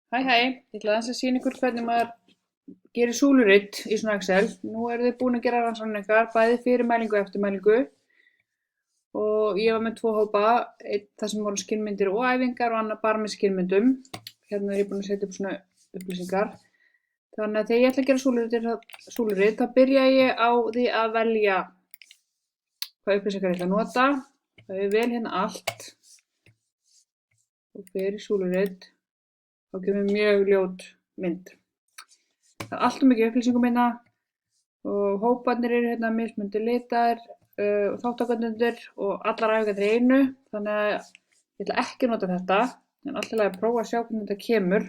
Hæ hæ, ég ætla aðeins að sýna ykkur hvernig maður gerir súlurit í svona Excel. Nú eru þið búin að gera rannsóknir ykkar, bæði fyrir mælingu og eftir mælingu. Og ég var með tvo hópa, einn þar sem voru skilmyndir og æfingar og annar bara með skilmyndum. Hérna er ég búin að setja upp svona upplýsingar. Þannig að þegar ég ætla að gera súlurit, þá byrja ég á því að velja hvað upplýsingar ég ætla að nota. Það er vel hérna allt og fyrir súlurit. Þá kemur mjög ljót mynd. Það er allt mikið upplýsingum hérna og hóparnir eru hérna mismunandi litaðir og þátttakendur og allar æfingarnar í einu. Þannig að ég ætla ekki að nota þetta, en alltaf að prófa að sjá hvernig þetta kemur.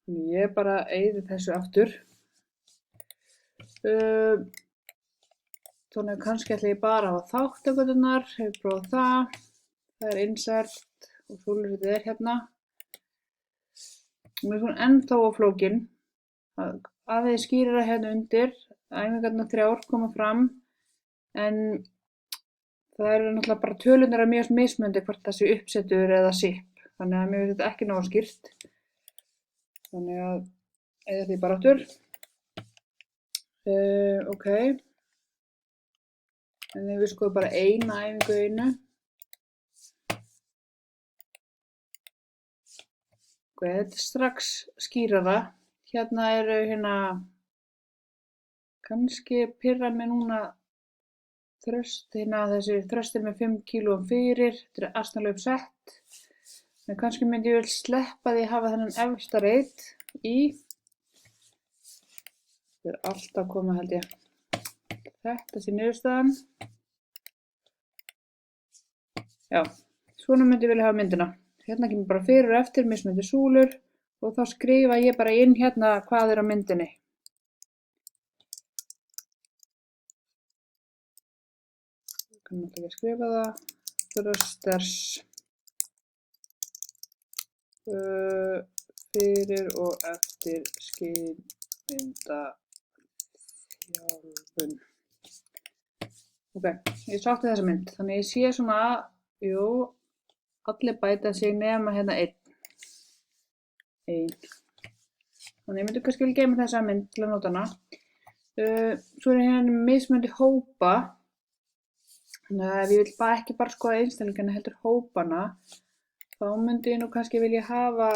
Þannig ég bara eyði þessu aftur. Þannig að kannski ætla ég bara að hafa þátttakendunar, hefur prófað það. Það er insert og súluritið er hérna. Mér er svona ennþá of flókin. Aðeins skýrara hérna undir. Æfingarnar 3 koma fram. En það eru náttúrulega bara tölurnar mjög mismunandi hvort það sé uppsettur eða SIP. Þannig að mér finnst þetta ekki nógu skýrt. Þannig að eyða því bara aftur. Ok. En við skoðum bara eina æfingu í einu. Þetta er strax skýrara. Hérna eru kannski pirra mig núna þessi þröstir með 5 kílóum fyrir. Þetta er asnalega uppsett. En kannski myndi ég vel sleppa því að hafa þennan efsta reit í. Þetta er alltaf komið held ég. Þetta sé niðurstaðan. Já, svona myndi ég vilja hafa myndina. Hérna kemur bara fyrir og eftir mismunandi súlur og þá skrifa ég bara inn hérna hvað er á myndinni. Ég kann náttúrulega ekki skrifa það. Thrusters fyrir og eftir skilmyndaþjálfun. Ok, ég sátti þessa mynd. Þannig ég sé svona, allir bæta sig nema hérna einn. Þannig ég myndi kannski vilja geyma þessa mynd til að nota hana. Svo er hérna mismunandi hópa. Þannig að ef ég vil ekki bara skoða einstaklingana heldur hópana, þá myndi ég nú kannski vilja hafa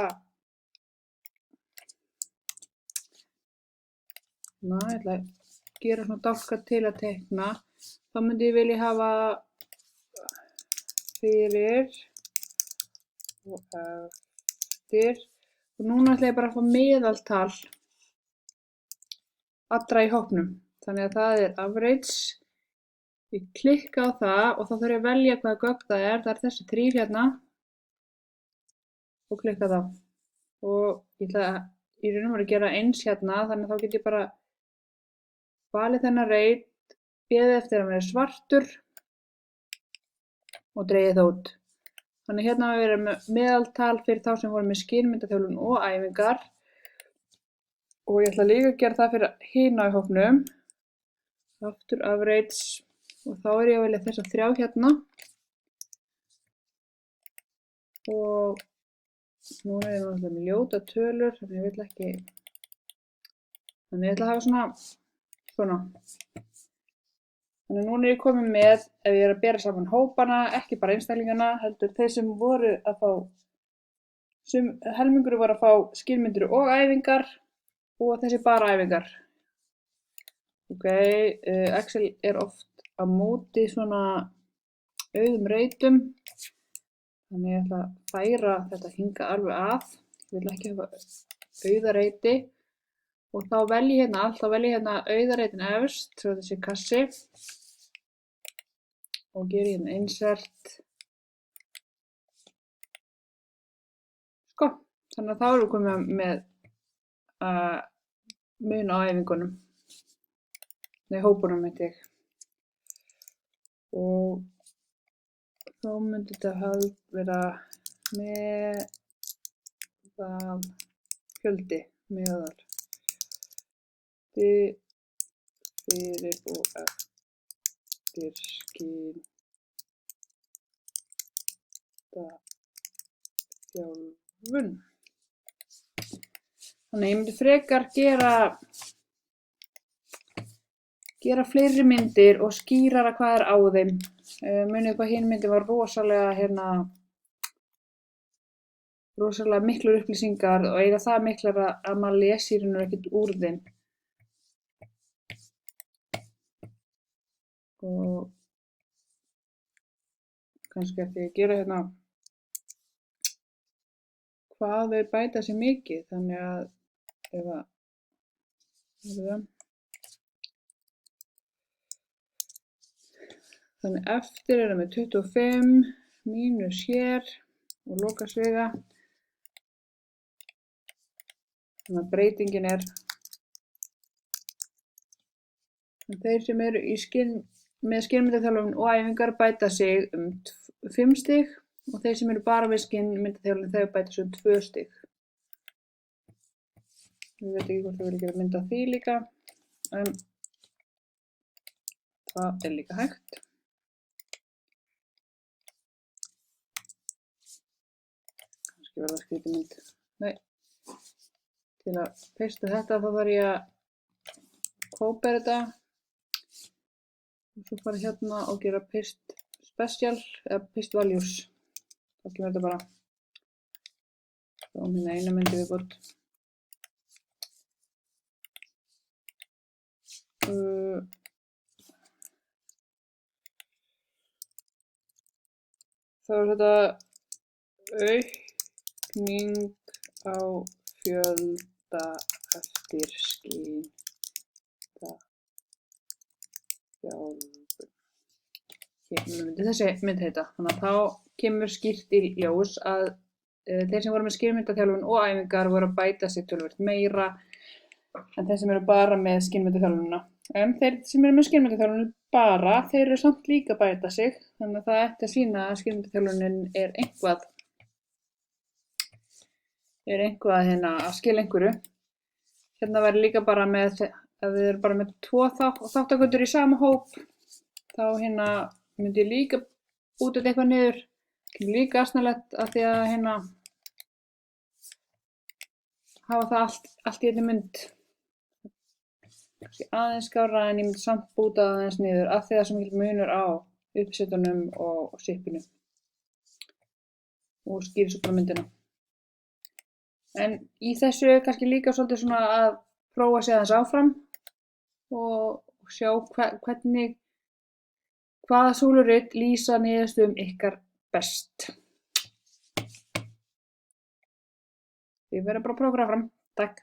ég ætla að gera svona dálka til að teikna. Þá myndi ég vilja hafa fyrir og eftir. Og núna ætla ég bara að fá meðaltal allra í hópnum. Þannig að það er average. Ég klikka á það og þá þarf ég að velja hvaða gögn það er. Það er þessi 3 hérna. Og klikka þá. Og ég ætla í raun og veru að gera eins hérna. Þannig að þá get ég bara valið þennan reit, beðið eftir að hann verði svartur og dregið það út. Þannig hérna hafa verið meðaltal fyrir þá sem voru með skilmyndaþjálfun og æfingar. Og ég ætla líka að gera það fyrir hina í hópnum. Aftur average. Og þá er ég að velja þessa 3 hérna. Og núna er ég náttúrulega með ljóta tölur. Þannig ég vil ekki. Þannig ég ætla að hafa svona. Þannig núna er ég komin með, ef ég er að bera saman hópana, ekki bara einstaklingana, heldur þeir sem voru að fá, helmingur voru að fá skilmyndir og æfingar og þessi bara æfingar. Ok, Excel er oft á móti svona auðum reitum, þannig ég ætla að færa þetta hingað alveg að. Ég vil ekki hafa auða reiti og þá velj ég hérna allt, þá velj ég hérna auða reitin efst, svo þessi kassi. Og geri hérna insert. Þannig að þá erum við komið með mun á æfingunum. Nei, hópunum heiti ég. Og þá myndi þetta vera meðal fjöldi, meðal fyrir og eftir skilmyndaþjálfun. Þannig ég myndi frekar gera fleiri myndir og skýrara hvað er á þeim. Munið hvað hin myndin var rosalega miklar upplýsingar og eiga það miklar að maður lesi í raun og ekkert úr þeim. Og kannski ætti ég að gera hérna hvað þau bæta sig mikið, þannig að ef að þannig eftir er það með 25 mínus hér og lokasviga. Þannig að breytingin er þeir sem eru með skynmyndaþjálfun og æfingar bæta sig 5 stig og þeir sem eru bara með skynmyndaþjálfun þau bæta sig 2 stig. Ég veit ekki hvort þau vilja gera mynd af því líka, en það er líka hægt. Kannski verða skrítið mynd. Nei. Til að pesta þetta þá þarf ég að kópera þetta og svo fara hérna og gera paste special eða paste values. Þá kemur þetta bara þá minna eina myndi viðbót. Þá er þetta aukning á fjölda eftir skynmyndaþjálfun. Þessi mynd heita. Þannig að þá kemur skýrt í ljós að þeir sem voru með skynmyndaþjálfun og æfingar voru að bæta sig töluvert meira en þeir sem eru bara með skynmyndaþjálfunina. En þeir sem eru með skynmyndaþjálfun bara, þeir eru samt líka að bæta sig. Þannig að það ætti að sýna að skynmyndaþjálfunin er eitthvað að skila einhverju. Hérna væri líka bara með, ef þið eru bara með 2 þáttakendur í sama hóp, þá myndi ég líka búta þetta eitthvað niður. Kemur líka asnalegt að því að hafa það allt í einni mynd. Kannski aðeins skárra en ég myndi samt búta aðeins niður af því að það er svo mikil munur á uppsetunum og sippinu. Og skýrir svo bara myndina. En í þessu er kannski líka svolítið svona að prófa sig aðeins áfram og sjá hvaða súlurit lýsa niðurstöðum ykkar best. Við verðum bara að prófa áfram. Takk.